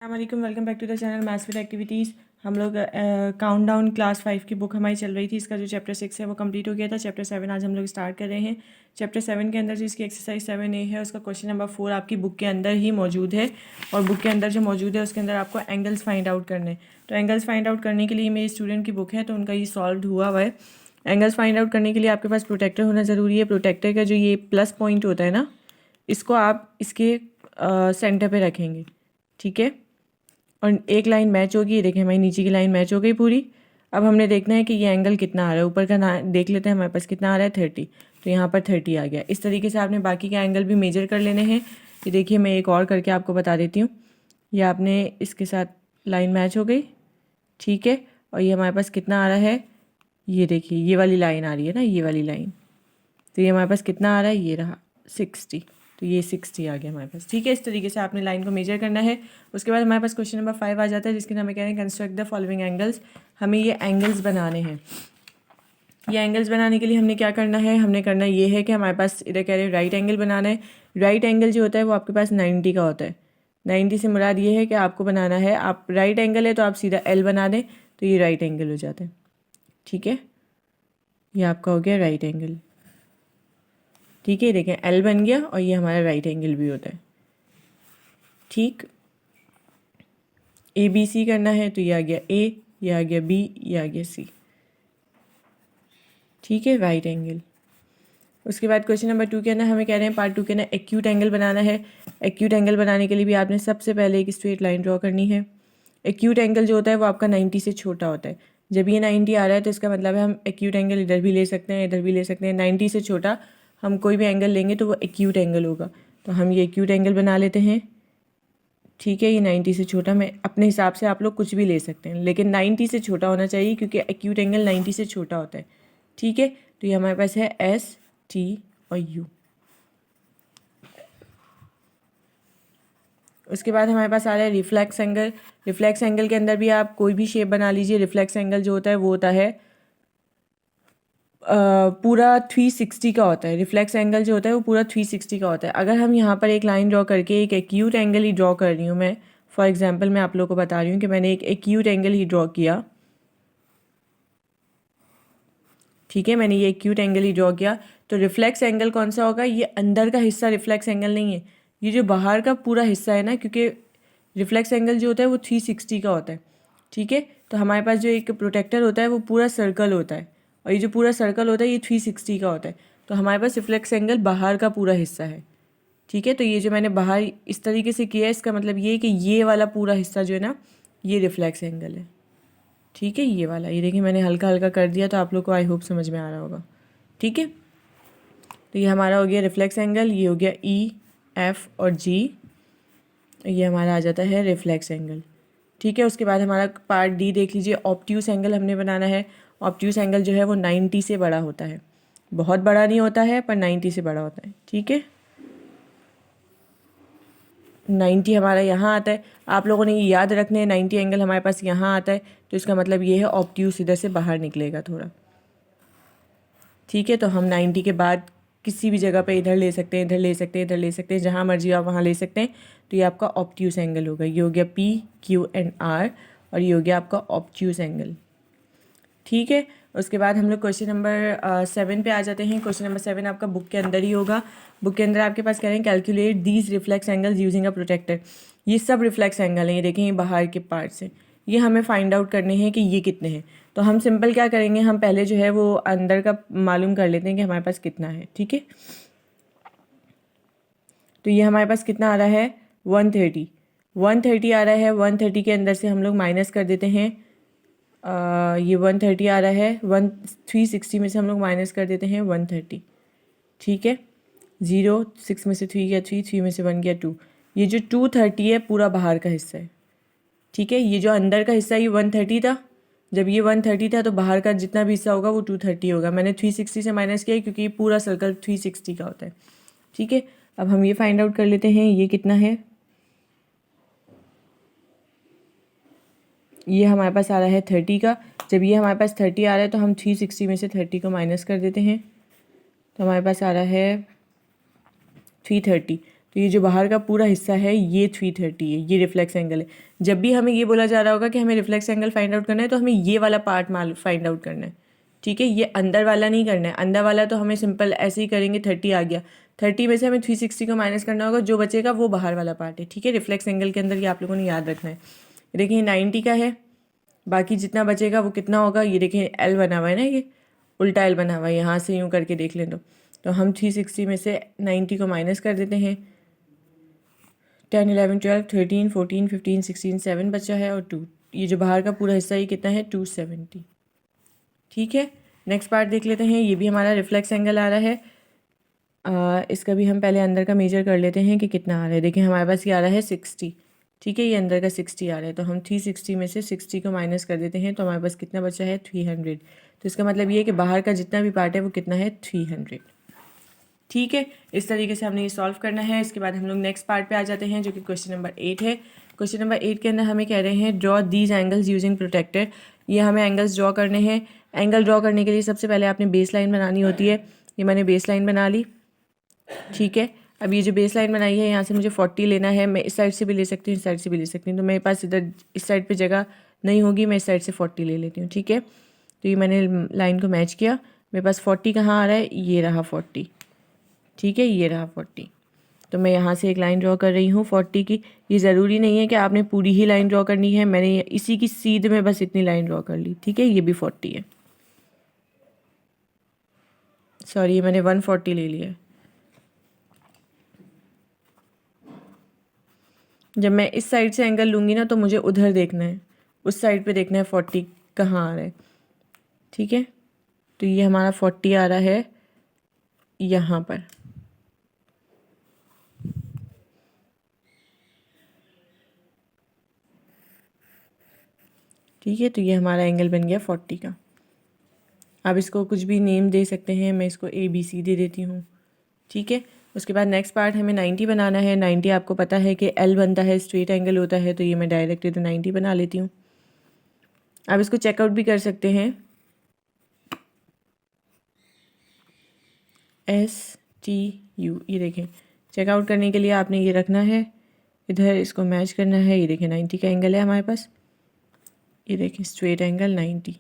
अस्सलाम, welcome back to the channel maths with activities. हम लोग काउंटडाउन क्लास 5 की बुक हमारी चल रही थी। इसका जो चैप्टर 6 है वो कंप्लीट हो गया था। चैप्टर 7 आज हम लोग स्टार्ट कर रहे हैं। चैप्टर 7 के अंदर जो इसकी एक्सरसाइज 7A है उसका क्वेश्चन नंबर 4 आपकी बुक के अंदर ही मौजूद है। और बुक के अंदर जो मौजूद है उसके अंदर आपको एंगल्स फाइंड आउट करने। तो एंगल्स फाइंड आउट करने के लिए मेरी स्टूडेंट की बुक है तो उनका ये सॉल्व हुआ है। एंगल्स फाइंड आउट करने के लिए आपके पास प्रोटेक्टर होना ज़रूरी है। प्रोटेक्टर का जो ये प्लस पॉइंट होता है ना, इसको आप इसके सेंटर पे रखेंगे, ठीक है। और एक लाइन मैच होगी, ये देखें हमारी नीचे की लाइन मैच हो गई पूरी। अब हमने देखना है कि ये एंगल कितना आ रहा है। ऊपर का ना देख लेते हैं हमारे पास कितना आ रहा है, 30। तो यहाँ पर 30 आ गया। इस तरीके से आपने बाकी के एंगल भी मेजर कर लेने हैं। ये देखिए मैं एक और करके आपको बता देती हूँ। ये आपने इसके साथ लाइन मैच हो गई, ठीक है। और ये हमारे पास कितना आ रहा है, ये देखिए ये वाली लाइन आ रही है ना, ये वाली लाइन। तो ये हमारे पास कितना आ रहा है, ये रहा 60। तो ये 60 आ गया हमारे पास, ठीक है। इस तरीके से आपने लाइन को मेजर करना है। उसके बाद हमारे पास क्वेश्चन नंबर 5 आ जाता है जिसके हमें कह रहे हैं कंस्ट्रक्ट द फॉलोइंग एंगल्स। हमें ये एंगल्स बनाने हैं। ये एंगल्स बनाने के लिए हमने क्या करना है, हमने करना ये है कि हमारे पास इधर कह रहे हैं राइट एंगल बनाना है। राइट एंगल जो होता है वो आपके पास 90 का होता है। 90 से मुराद ये है कि आपको बनाना है, आप राइट एंगल है तो आप सीधा L बना दें तो ये राइट एंगल हो जाता है, ठीक है। ये आपका हो गया राइट एंगल, ठीक है। देखें L बन गया और ये हमारा राइट एंगल भी होता है, ठीक। ABC करना है तो ये आ गया A, ये आ गया B, ये आ गया C, ठीक है, राइट एंगल। उसके बाद क्वेश्चन नंबर 2 के अंदर हमें कह रहे हैं पार्ट 2 के अंदर एक्यूट एंगल बनाना है। एक्यूट एंगल बनाने के लिए भी आपने सबसे पहले एक स्ट्रेट लाइन ड्रॉ करनी है। एक्यूट एंगल जो होता है वो आपका 90 से छोटा होता है। जब ये 90 आ रहा है तो इसका मतलब है हम एक्यूट एंगल इधर भी ले सकते हैं, इधर भी ले सकते हैं। 90 से छोटा हम कोई भी एंगल लेंगे तो वो एक्यूट एंगल होगा। तो हम ये एक्यूट एंगल बना लेते हैं, ठीक है। ये 90 से छोटा, मैं अपने हिसाब से आप लोग कुछ भी ले सकते हैं लेकिन 90 से छोटा होना चाहिए क्योंकि एक्यूट एंगल 90 से छोटा होता है, ठीक है। तो ये हमारे पास है ST और U। उसके बाद हमारे पास आ रहा है रिफ्लेक्स एंगल। रिफ्लेक्स एंगल के अंदर भी आप कोई भी शेप बना लीजिए। रिफ्लेक्स एंगल जो होता है वो होता है पूरा 360 का होता है। रिफ्लेक्स एंगल जो होता है वो पूरा 360 का होता है। अगर हम यहाँ पर एक लाइन ड्रॉ करके एक एक्यूट एंगल ही ड्रॉ कर रही हूँ मैं, फॉर एग्जांपल मैं आप लोगों को बता रही हूँ कि मैंने एक एक्यूट एंगल ही ड्रॉ किया, ठीक है। मैंने ये एक्यूट एंगल ही ड्रॉ किया तो रिफ्लेक्स एंगल कौन सा होगा, ये अंदर का हिस्सा रिफ्लेक्स एंगल नहीं है, ये जो बाहर का पूरा हिस्सा है ना, क्योंकि रिफ्लेक्स एंगल जो होता है वो 360 का होता है, ठीक है। तो हमारे पास जो एक प्रोटेक्टर होता है वो पूरा सर्कल होता है और ये जो पूरा सर्कल होता है ये 360 का होता है। तो हमारे पास रिफ्लेक्स एंगल बाहर का पूरा हिस्सा है, ठीक है। तो ये जो मैंने बाहर इस तरीके से किया है इसका मतलब ये है कि ये वाला पूरा हिस्सा जो है ना ये रिफ्लेक्स एंगल है, ठीक है। ये वाला, ये देखिए मैंने हल्का हल्का कर दिया तो आप लोग को आई होप समझ में आ रहा होगा, ठीक है। तो ये हमारा हो गया रिफ्लेक्स एंगल, ये हो गया EF और G, ये हमारा आ जाता है रिफ्लेक्स एंगल, ठीक है। उसके बाद हमारा पार्ट D देख लीजिए। ऑब्ट्यूस एंगल हमने बनाना है। ऑब्ट्यूस एंगल जो है वो 90 से बड़ा होता है, बहुत बड़ा नहीं होता है पर 90 से बड़ा होता है, ठीक है। 90 हमारा यहाँ आता है। आप लोगों ने ये याद रखने हैं 90 एंगल हमारे पास यहाँ आता है तो इसका मतलब ये है ऑब्ट्यूस इधर से बाहर निकलेगा थोड़ा, ठीक है। तो हम 90 के बाद किसी भी जगह पे इधर ले सकते हैं, इधर ले सकते हैं, इधर ले सकते हैं, जहाँ मर्जी आप वहाँ ले सकते हैं। तो ये आपका ऑब्ट्यूस एंगल होगा। ये हो गया PQR और ये हो गया आपका ऑब्ट्यूस एंगल, ठीक है। उसके बाद हम लोग क्वेश्चन नंबर 7 पे आ जाते हैं। क्वेश्चन नंबर 7 आपका बुक के अंदर ही होगा। बुक के अंदर आपके पास कह रहे हैं calculate these reflex angles using a protractor. ये सब रिफ्लेक्स एंगल हैं, ये देखें ये बाहर के पार्ट से, ये हमें फाइंड आउट करने हैं कि ये कितने हैं। तो हम सिंपल क्या करेंगे, हम पहले जो है वो अंदर का मालूम कर लेते हैं कि हमारे पास कितना है, ठीक है। तो ये हमारे पास कितना आ रहा है 130 आ रहा है। 130 के अंदर से हम लोग माइनस कर देते हैं ये 130 आ रहा है। 360 में से हम लोग माइनस कर देते हैं 130, ठीक है। 0 6 में से 3 गया 3 में से 1 गया 2। ये जो 230 है पूरा बाहर का हिस्सा है, ठीक है। ये जो अंदर का हिस्सा ये 130 था, जब ये 130 था तो बाहर का जितना भी हिस्सा होगा वो 230 होगा। मैंने 360 से माइनस किया क्योंकि ये पूरा सर्कल 360 का होता है, ठीक है। अब हम ये फाइंड आउट कर लेते हैं ये कितना है। ये हमारे पास आ रहा है 30 का। जब ये हमारे पास 30 आ रहा है तो हम 360 में से 30 को माइनस कर देते हैं तो हमारे पास आ रहा है 330। तो तो ये जो बाहर का पूरा हिस्सा है ये 330 है, ये रिफ्लेक्स एंगल है। जब भी हमें ये बोला जा रहा होगा कि हमें रिफ्लेक्स एंगल फाइंड आउट करना है तो हमें ये वाला पार्ट फाइंड आउट करना है, ठीक है। ये अंदर वाला नहीं करना है, अंदर वाला तो हमें सिंपल ऐसे ही करेंगे, 30 आ गया, 30 में से हमें 360 को माइनस करना होगा, जो बचेगा वो बाहर वाला पार्ट है, ठीक है। रिफ्लेक्स एंगल के अंदर ये आप लोगों ने याद रखना है। देखिए 90 का है, बाकी जितना बचेगा वो कितना होगा, ये देखिए एल बना हुआ है ना, ये उल्टा एल बना हुआ है, यहाँ से यूँ करके देख लें तो हम 360 में से 90 को माइनस कर देते हैं। 10 11 12 13 14 15 16 7 बचा है और 2, ये जो बाहर का पूरा हिस्सा ये कितना है 270, ठीक है। नेक्स्ट पार्ट देख लेते हैं, ये भी हमारा रिफ्लेक्स एंगल आ रहा है। इसका भी हम पहले अंदर का मेजर कर लेते हैं कि कितना आ रहा है। देखिए हमारे पास ये आ रहा है 60, ठीक है, ये अंदर का 60 आ रहा है, तो हम 360 में से 60 को माइनस कर देते हैं, तो हमारे पास कितना बचा है 300। तो इसका मतलब ये है कि बाहर का जितना भी पार्ट है वो कितना है 300, ठीक है। इस तरीके से हमने ये सॉल्व करना है। इसके बाद हम लोग नेक्स्ट पार्ट पे आ जाते हैं जो कि क्वेश्चन नंबर 8 है। क्वेश्चन नंबर 8 के अंदर हमें कह रहे हैं draw these angles using protractor. ये हमें एंगल्स ड्रॉ करने हैं। एंगल ड्रॉ करने के लिए सबसे पहले आपने बेस लाइन बनानी होती है। ये मैंने बेस लाइन बना ली, ठीक है। अब ये जो बेस लाइन बनाई है यहाँ से मुझे 40 लेना है। मैं इस साइड से भी ले सकती हूँ, इस साइड से भी ले सकती हूँ, तो मेरे पास इधर इस साइड पे जगह नहीं होगी, मैं इस साइड से 40 ले लेती हूँ, ठीक है। तो ये मैंने लाइन को मैच किया, मेरे पास 40 कहाँ आ रहा है, ये रहा 40, ठीक है, ये रहा 40। तो मैं यहाँ से एक लाइन ड्रॉ कर रही हूँ 40 की। ये ज़रूरी नहीं है कि आपने पूरी ही लाइन ड्रॉ करनी है, मैंने इसी की सीध में बस इतनी लाइन ड्रॉ कर ली, ठीक है। ये भी 40 है, सॉरी ये मैंने 140 ले लिया है। जब मैं इस साइड से एंगल लूँगी ना तो मुझे उधर देखना है, उस साइड पे देखना है 40 कहाँ आ रहा है, ठीक है। तो ये हमारा 40 आ रहा है यहाँ पर, ठीक है। तो ये हमारा एंगल बन गया 40 का। आप इसको कुछ भी नेम दे सकते हैं, मैं इसको ABC दे देती हूँ, ठीक है। उसके बाद नेक्स्ट पार्ट हमें 90 बनाना है। 90 आपको पता है कि L बनता है, स्ट्रेट एंगल होता है, तो ये मैं डायरेक्ट इधर 90 बना लेती हूँ। आप इसको चेकआउट भी कर सकते हैं, STU, ये देखें। चेकआउट करने के लिए आपने ये रखना है, इधर इसको मैच करना है। ये देखें 90 का एंगल है हमारे पास, ये देखें स्ट्रेट एंगल 90,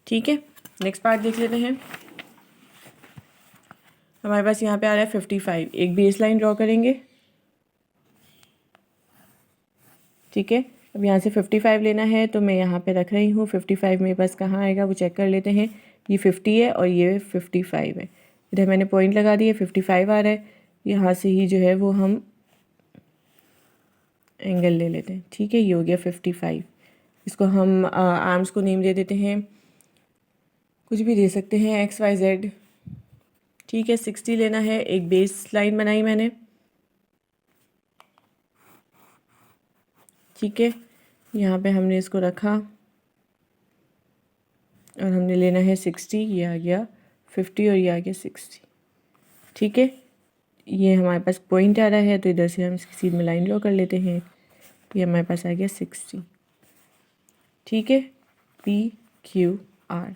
ठीक है। नेक्स्ट पार्ट देख लेते हैं। हमारे पास यहाँ पे आ रहा है 55। एक बेस लाइन ड्रॉ करेंगे, ठीक है। अब यहाँ से 55 लेना है, तो मैं यहाँ पे रख रही हूँ। 55 मेरे पास कहाँ आएगा वो चेक कर लेते हैं। ये 50 है और ये 55 है, इधर मैंने पॉइंट लगा दिए, 55 आ रहा है। यहाँ से ही जो है वो हम एंगल ले लेते हैं, ठीक है। ये हो गया 55। इसको हम आर्म्स को नेम दे देते हैं, कुछ भी दे सकते हैं, XYZ, ठीक है। 60 लेना है। एक बेस लाइन बनाई मैंने, ठीक है। यहाँ पे हमने इसको रखा और हमने लेना है 60। ये आ गया 50 और ये आ गया 60, ठीक है। ये हमारे पास पॉइंट आ रहा है, तो इधर से हम इसकी सीध में लाइन ड्रॉ कर लेते हैं। ये हमारे पास आ गया 60, ठीक है। PQR।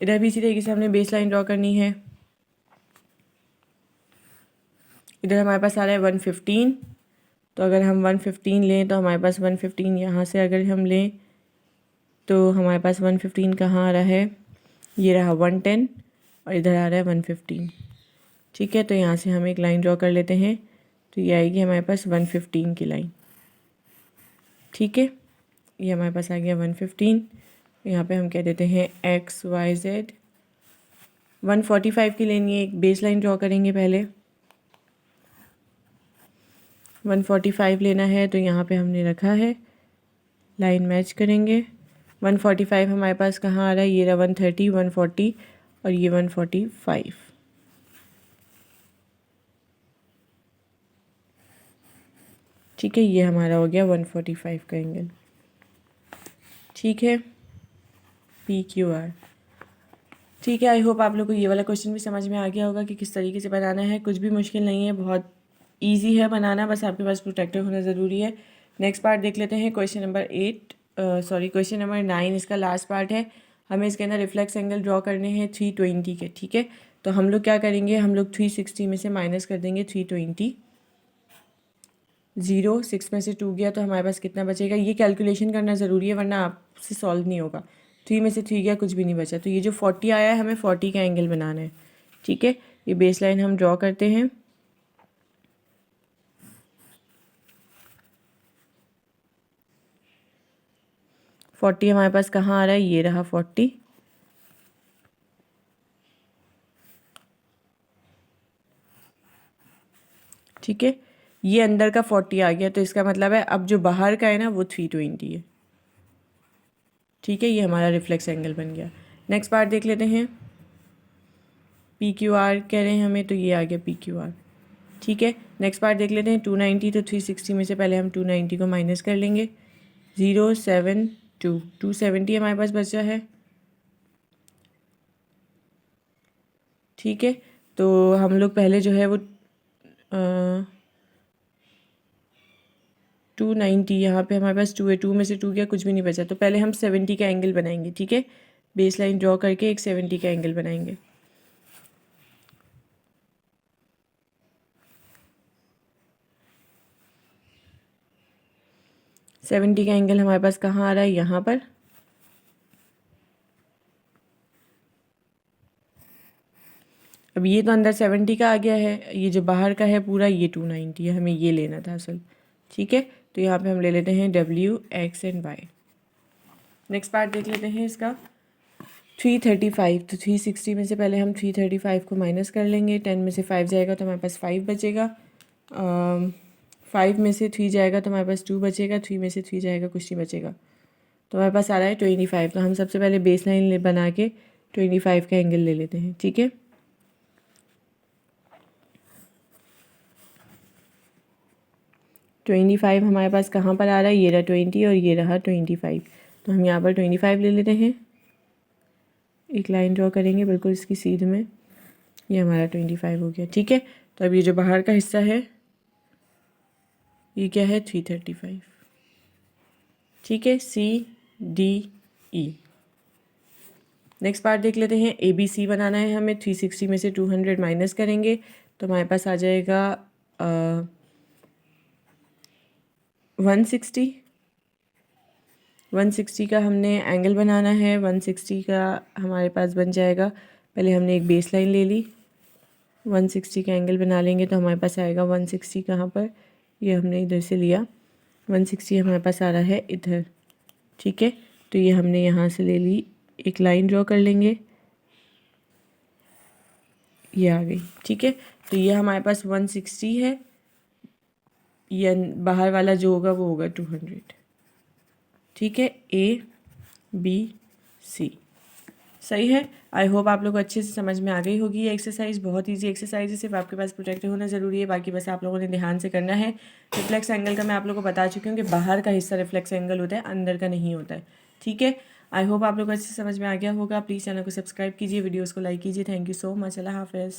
इधर भी इसी तरीके से हमने बेस लाइन ड्रॉ करनी है। इधर हमारे पास आ रहा है 115, तो अगर हम 115 लें तो हमारे पास 115 यहाँ से अगर हम लें तो हमारे पास 115 कहाँ आ रहा है, ये रहा 110 और इधर आ रहा है 115, ठीक है। तो यहाँ से हम एक लाइन ड्रॉ कर लेते हैं, तो ये आएगी हमारे पास 115 की लाइन, ठीक है। ये हमारे पास आ गया 115। यहाँ पे हम कह देते हैं XYZ। 145 की लेनी है, एक बेस लाइन ड्रॉ करेंगे पहले। 145 लेना है, तो यहाँ पे हमने रखा है, लाइन मैच करेंगे। 145 हमारे पास कहाँ आ रहा है, ये रहा 130, 140 और ये 145, ठीक है। ये हमारा हो गया 145 का एंगल, ठीक है। PQR, ठीक है। आई होप आप लोग को ये वाला क्वेश्चन भी समझ में आ गया होगा कि किस तरीके से बनाना है। कुछ भी मुश्किल नहीं है, बहुत ईजी है बनाना, बस आपके पास प्रोटेक्टर होना ज़रूरी है। नेक्स्ट पार्ट देख लेते हैं, क्वेश्चन नंबर क्वेश्चन नंबर 9 इसका लास्ट पार्ट है। हमें इसके अंदर रिफ्लेक्स एंगल ड्रॉ करने हैं 320 के, ठीक है। तो हम लोग क्या करेंगे, हम लोग 360 में से माइनस कर देंगे 320, 0, 6 में से 2 गया तो हमारे पास कितना बचेगा। ये कैलकुलेशन करना ज़रूरी है वरना आपसे सॉल्व नहीं होगा। 3 में से 3 गया, कुछ भी नहीं बचा। तो ये जो 40 आया है हमें 40 का एंगल बनाना है। ठीक है, ये बेस लाइन हम ड्रॉ करते हैं। फोर्टी हमारे पास कहाँ आ रहा है, ये रहा 40। ठीक है, ये अंदर का 40 आ गया तो इसका मतलब है अब जो बाहर का है ना वो 320 है। ठीक है, ये हमारा रिफ्लेक्स एंगल बन गया। नेक्स्ट पार्ट देख लेते हैं। पी क्यू आर कह रहे हैं हमें, तो ये आ गया पी क्यू आर। ठीक है, नेक्स्ट पार्ट देख लेते हैं। 290 तो 360 में से पहले हम 290 को माइनस कर लेंगे। 0, 7, 2, 270 हमारे पास बचा है। ठीक है, तो हम लोग पहले जो है वो 290, यहाँ पे हमारे पास 2 है, 2 में से 2 गया, कुछ भी नहीं बचा। तो पहले हम 70 का एंगल बनाएंगे। ठीक है, बेस लाइन ड्रॉ करके एक 70 का एंगल बनाएंगे। सेवेंटी का एंगल हमारे पास कहाँ आ रहा है, यहाँ पर। अब ये तो अंदर 70 का आ गया है, ये जो बाहर का है पूरा ये 290 है, हमें ये लेना था असल। ठीक है, तो यहाँ पे हम ले लेते हैं W, X and Y। Next part देख लेते हैं इसका। 335 तो 360 में से पहले हम 335 को माइनस कर लेंगे। 10 में से 5 जाएगा तो हमारे पास 5 बचेगा। 5 में से 3 जाएगा तो हमारे पास 2 बचेगा। 3 में से 3 जाएगा, कुछ नहीं बचेगा। तो हमारे पास आ रहा है 25। तो हम सबसे पहले बेस लाइन बना के 25 का एंगल ले लेते हैं। ठीक है, ट्वेंटी फाइव हमारे पास कहाँ पर आ रहा है, ये रहा 20 और ये रहा 25। तो हम यहाँ पर 25 ले लेते हैं। एक लाइन ड्रॉ करेंगे बिल्कुल इसकी सीध में, ये हमारा 25 हो गया। ठीक है, तो अब ये जो बाहर का हिस्सा है ये क्या है, 335। ठीक है, CDE। नेक्स्ट पार्ट देख लेते हैं। ABC बनाना है हमें। 360 में से 200 माइनस करेंगे तो हमारे पास आ जाएगा 160। 160 का हमने एंगल बनाना है। 160 का हमारे पास बन जाएगा, पहले हमने एक बेस लाइन ले ली, 160 का एंगल बना लेंगे तो हमारे पास आएगा 160 कहाँ पर, ये हमने इधर से लिया। 160 हमारे पास आ रहा है इधर। ठीक है, तो ये हमने यहाँ से ले ली, एक लाइन ड्रॉ कर लेंगे, ये आ गई। ठीक है, तो ये हमारे पास 160 है, ये बाहर वाला जो होगा वो होगा 200। ठीक है, ABC सही है। आई होप आप लोग अच्छे से समझ में आ गई होगी। ये एक्सरसाइज बहुत ईजी एक्सरसाइज है, सिर्फ आपके पास प्रोटेक्टर होना ज़रूरी है, बाकी बस आप लोगों ने ध्यान से करना है। रिफ्लेक्स एंगल का मैं आप लोगों को बता चुकी हूँ कि बाहर का हिस्सा रिफ्लेक्स एंगल होता है, अंदर का नहीं होता है। ठीक है, आई होप आप लोग अच्छे से समझ में आ गया होगा। प्लीज़ चैनल को सब्सक्राइब कीजिए, वीडियोज़ को लाइक कीजिए। Thank you so much. अल्लाह हाफ़िज़।